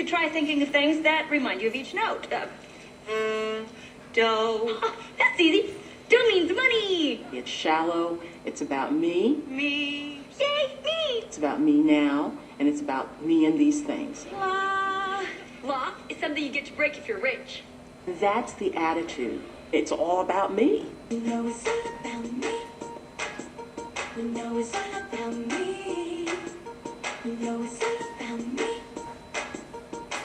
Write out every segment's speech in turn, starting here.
could try thinking of things that remind you of each note. Do. Oh, that's easy. Do means money. It's shallow. It's about me. Me. Yay, me. It's about me now, and it's about me and these things. La. La is something you get to break if you're rich. That's the attitude. It's all about me. You know it's all about me. You know it's all about me. You know it's all about me.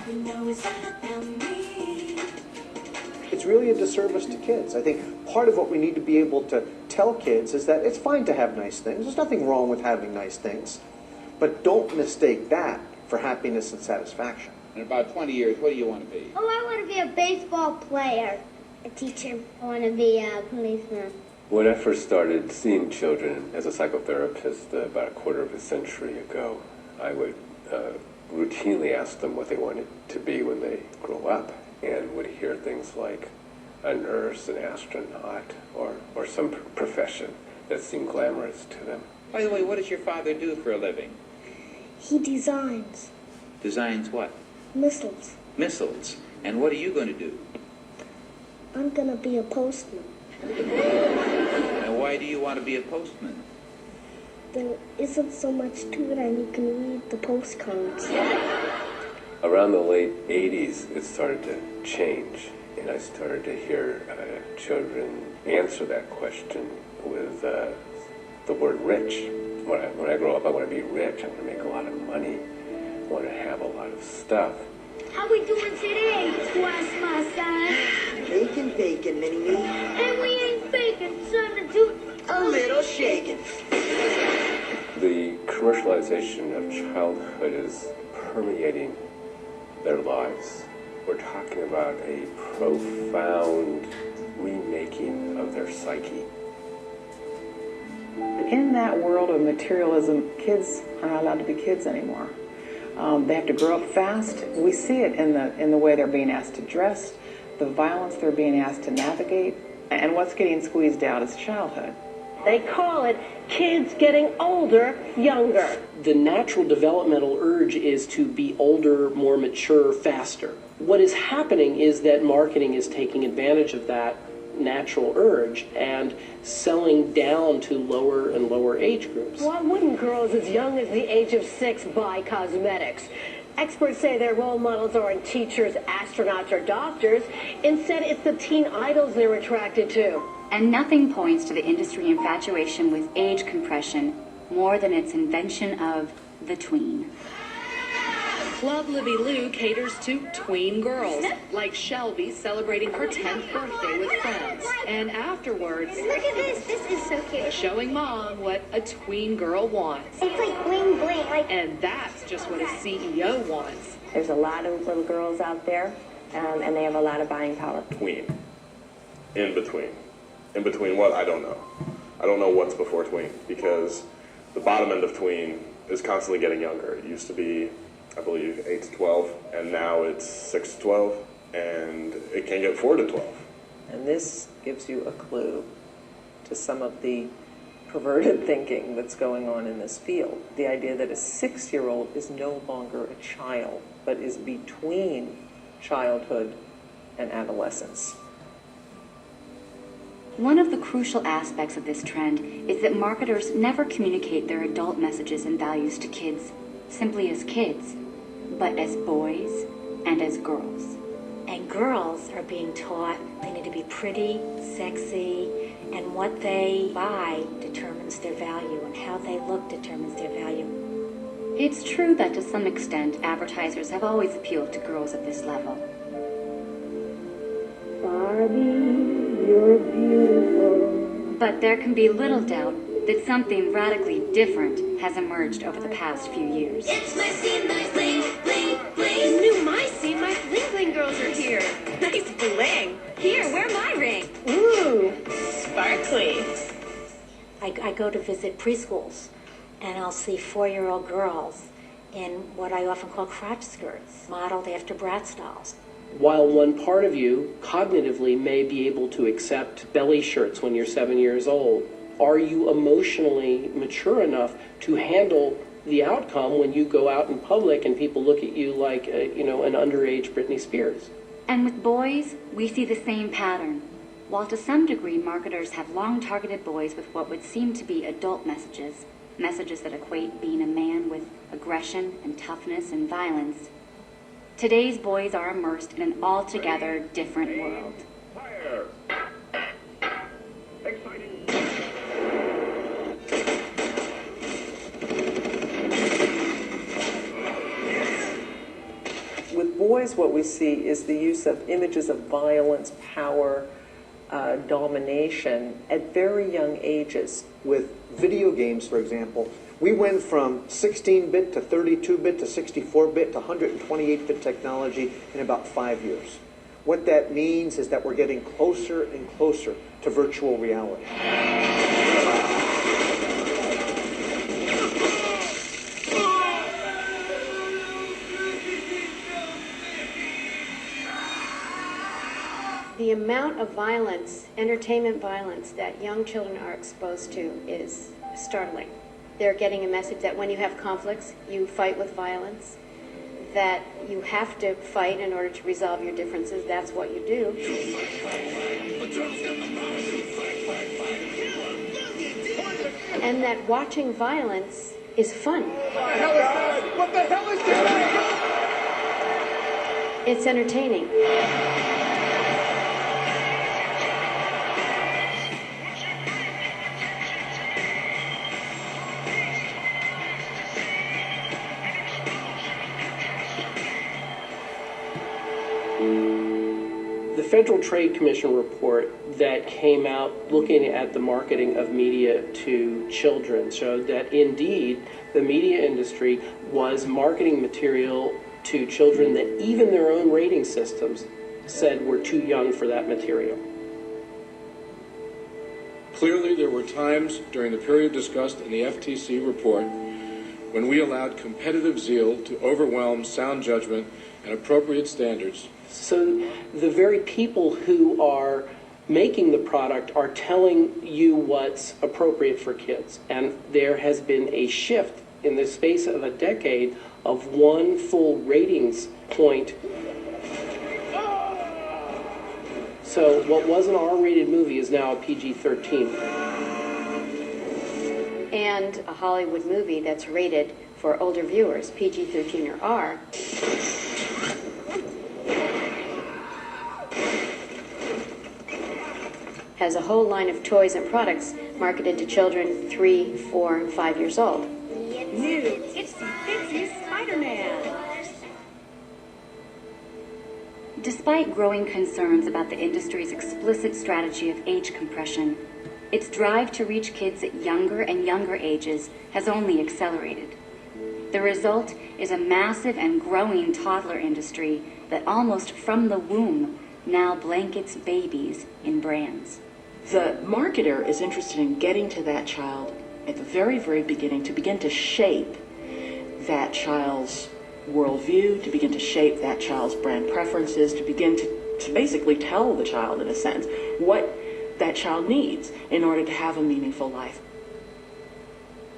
You know it's all about me. It's really a disservice to kids. I think part of what we need to be able to tell kids is that it's fine to have nice things. There's nothing wrong with having nice things. But don't mistake that for happiness and satisfaction. In about 20 years, what do you want to be? Oh, I want to be a baseball player. A teacher. I want to be a policeman. When I first started seeing children as a psychotherapist about a quarter of a century ago, I would routinely ask them what they wanted to be when they grow up, and would hear things like a nurse, an astronaut, or some profession that seemed glamorous to them. By the way, what does your father do for a living? He designs Designs what? missiles. Missiles. And what are you going to do? I'm going to be a postman. And why do you want to be a postman? There isn't so much to it, and you can read the postcards. Around the late 80s, it started to change, and I started to hear children answer that question with the word rich. When I grow up, I want to be rich. I want to make a lot of money. I want to have a lot of stuff. How we doing today, twice my son? Bacon, bacon, mini-me. And we ain't faking, son, to do A little shaken. The commercialization of childhood is permeating their lives. We're talking about a profound remaking of their psyche. In that world of materialism, kids are not allowed to be kids anymore. They have to grow up fast. We see it in the way they're being asked to dress, the violence they're being asked to navigate, and what's getting squeezed out is childhood. They call it kids getting older, younger. The natural developmental urge is to be older, more mature, faster. What is happening is that marketing is taking advantage of that natural urge and selling down to lower and lower age groups. Why wouldn't girls as young as the age of 6 buy cosmetics? Experts say their role models aren't teachers, astronauts, or doctors. Instead, it's the teen idols they're attracted to. And nothing points to the industry infatuation with age compression more than its invention of the tween. Club Libby Lou caters to tween girls, like Shelby celebrating her 10th birthday with friends. And afterwards, Look at this. This is so cute. showing mom what a tween girl wants. It's like bling bling. Like. And that's just what a CEO wants. There's a lot of little girls out there, and they have a lot of buying power. Tween. In between. In between what? I don't know. I don't know what's before tween, because the bottom end of tween is constantly getting younger. It used to be, I believe, 8 to 12, and now it's 6 to 12, and it can get 4 to 12. And this gives you a clue to some of the perverted thinking that's going on in this field. The idea that a 6-year-old is no longer a child, but is between childhood and adolescence. One of the crucial aspects of this trend is that marketers never communicate their adult messages and values to kids simply as kids, but as boys and as girls. And girls are being taught they need to be pretty, sexy, and what they buy determines their value, and how they look determines their value. It's true that to some extent, advertisers have always appealed to girls at this level. Barbie, you're beautiful. But there can be little doubt that something radically different has emerged over the past few years. It's my scene, my bling, bling, bling. New my scene, my bling bling girls are here. Nice bling. Here, wear my ring. Ooh, sparkly. I go to visit preschools, and I'll see 4-year-old girls in what I often call crotch skirts, modeled after Bratz dolls. While one part of you cognitively may be able to accept belly shirts when you're 7 years old, are you emotionally mature enough to handle the outcome when you go out in public and people look at you like, an underage Britney Spears. And with boys, we see the same pattern. While to some degree marketers have long targeted boys with what would seem to be adult messages, messages that equate being a man with aggression and toughness and violence, today's boys are immersed in an altogether different world. Fire! Exciting! With boys, what we see is the use of images of violence, power, domination at very young ages. With video games, for example, we went from 16-bit to 32-bit to 64-bit to 128-bit technology in about 5 years. What that means is that we're getting closer and closer to virtual reality. The amount of violence, entertainment violence, that young children are exposed to is startling. They're getting a message that when you have conflicts, you fight with violence, that you have to fight in order to resolve your differences. That's what you do. And that watching violence is fun. What the hell is this? It's entertaining. The Federal Trade Commission report that came out looking at the marketing of media to children showed that indeed the media industry was marketing material to children that even their own rating systems said were too young for that material. Clearly, there were times during the period discussed in the FTC report when we allowed competitive zeal to overwhelm sound judgment and appropriate standards. So the very people who are making the product are telling you what's appropriate for kids. And there has been a shift in the space of a decade of one full ratings point. So what was an R-rated movie is now a PG-13. And a Hollywood movie that's rated for older viewers, PG-13 or R, has a whole line of toys and products marketed to children 3, 4, and 5 years old. New Itsy Bitsy Spider-Man. Despite growing concerns about the industry's explicit strategy of age compression, its drive to reach kids at younger and younger ages has only accelerated. The result is a massive and growing toddler industry that almost from the womb now blankets babies in brands. The marketer is interested in getting to that child at the very, very beginning to begin to shape that child's worldview, to begin to shape that child's brand preferences, to begin to basically tell the child, in a sense, what that child needs in order to have a meaningful life.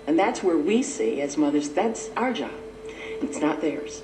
And that's where we see, as mothers, that's our job. It's not theirs.